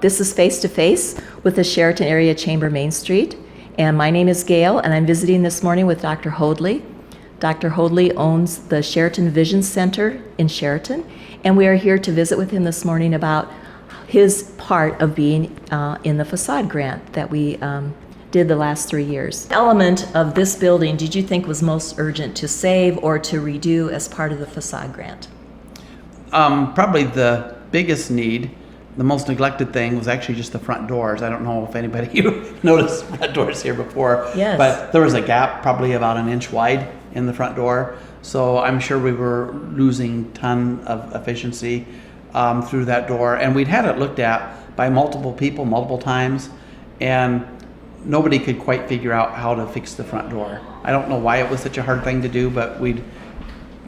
This is Face to Face with the Sheraton Area Chamber Main Street. And my name is Gail, and I'm visiting this morning with Dr. Hoadley. Dr. Hoadley owns the Sheraton Vision Center in Sheraton, and we are here to visit with him this morning about his part of being in the facade grant that we did the last 3 years. What element of this building did you think was most urgent to save or to redo as part of the facade grant? Probably the biggest need, the most neglected thing, was actually just the front doors. I don't know if anybody noticed front doors here before. Yes. But there was a gap probably about an inch wide in the front door. So I'm sure we were losing a ton of efficiency through that door. And we'd had it looked at by multiple people multiple times, and nobody could quite figure out how to fix the front door. I don't know why it was such a hard thing to do, but we'd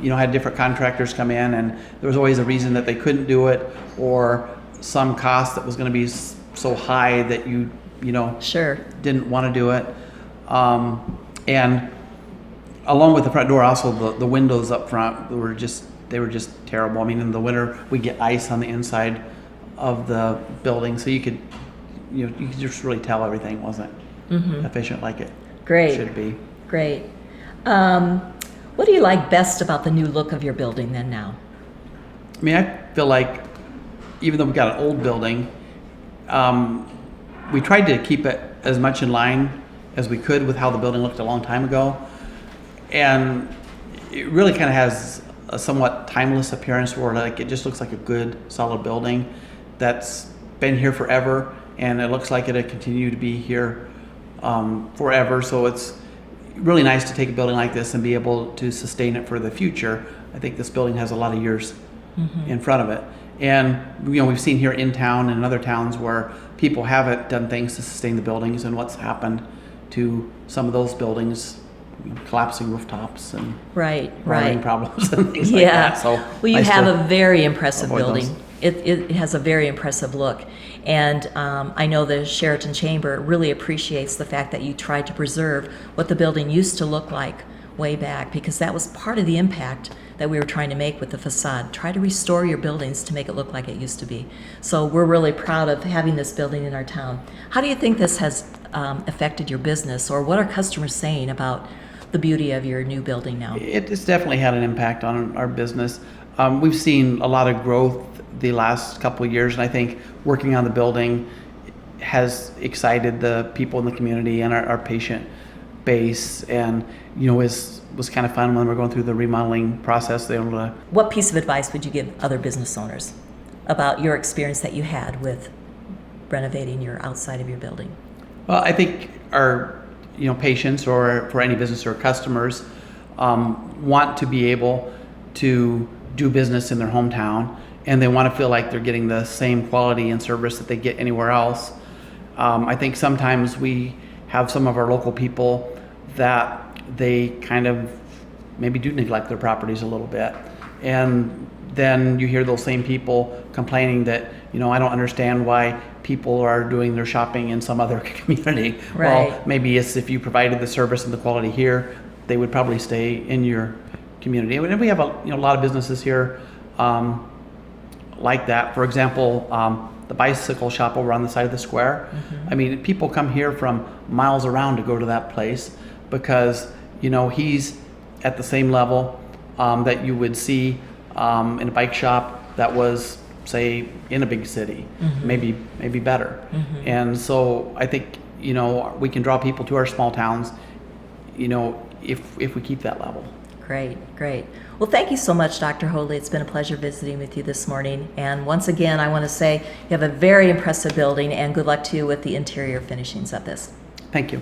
had different contractors come in, and there was always a reason that they couldn't do it, or some cost that was going to be so high that you Sure. didn't want to do it. And along with the front door, also the windows up front were just terrible. I mean, in the winter we get ice on the inside of the building, so you could just really tell everything wasn't efficient like it should be. Great. What do you like best about the new look of your building then now? I mean, I feel like even though we got an old building, we tried to keep it as much in line as we could with how the building looked a long time ago. And it really kind of has a somewhat timeless appearance where it just looks like a good, solid building that's been here forever, and it looks like it'll continue to be here forever. So it's really nice to take a building like this and be able to sustain it for the future. I think this building has a lot of years in front of it. And we've seen here in town and in other towns where people haven't done things to sustain the buildings, and what's happened to some of those buildings, collapsing rooftops and wiring problems and things like that. So well, you have a very impressive building. those. It has a very impressive look. And I know the Sheraton Chamber really appreciates the fact that you tried to preserve what the building used to look like way back, because that was part of the impact that we were trying to make with the facade. Try to restore your buildings to make it look like it used to be. So we're really proud of having this building in our town. How do you think this has affected your business, or what are customers saying about the beauty of your new building now? It's definitely had an impact on our business. We've seen a lot of growth the last couple of years, and I think working on the building has excited the people in the community and our patient base, and was kind of fun when we're going through the remodeling process. What piece of advice would you give other business owners about your experience that you had with renovating your outside of your building? Well, I think our patients, or for any business or customers, want to be able to do business in their hometown, and they want to feel like they're getting the same quality and service that they get anywhere else. I think sometimes we have some of our local people that they kind of maybe do neglect their properties a little bit, and then you hear those same people complaining that I don't understand why people are doing their shopping in some other community. Right. Well, maybe it's if you provided the service and the quality here, they would probably stay in your community. And we have a lot of businesses here like that. For example, the bicycle shop over on the side of the square. I mean, people come here from miles around to go to that place because he's at the same level that you would see in a bike shop that was, say, in a big city, maybe better. And so I think we can draw people to our small towns if we keep that level. Great. Well, thank you so much, Dr. Hoadley. It's been a pleasure visiting with you this morning. And once again, I want to say you have a very impressive building, and good luck to you with the interior finishings of this. Thank you.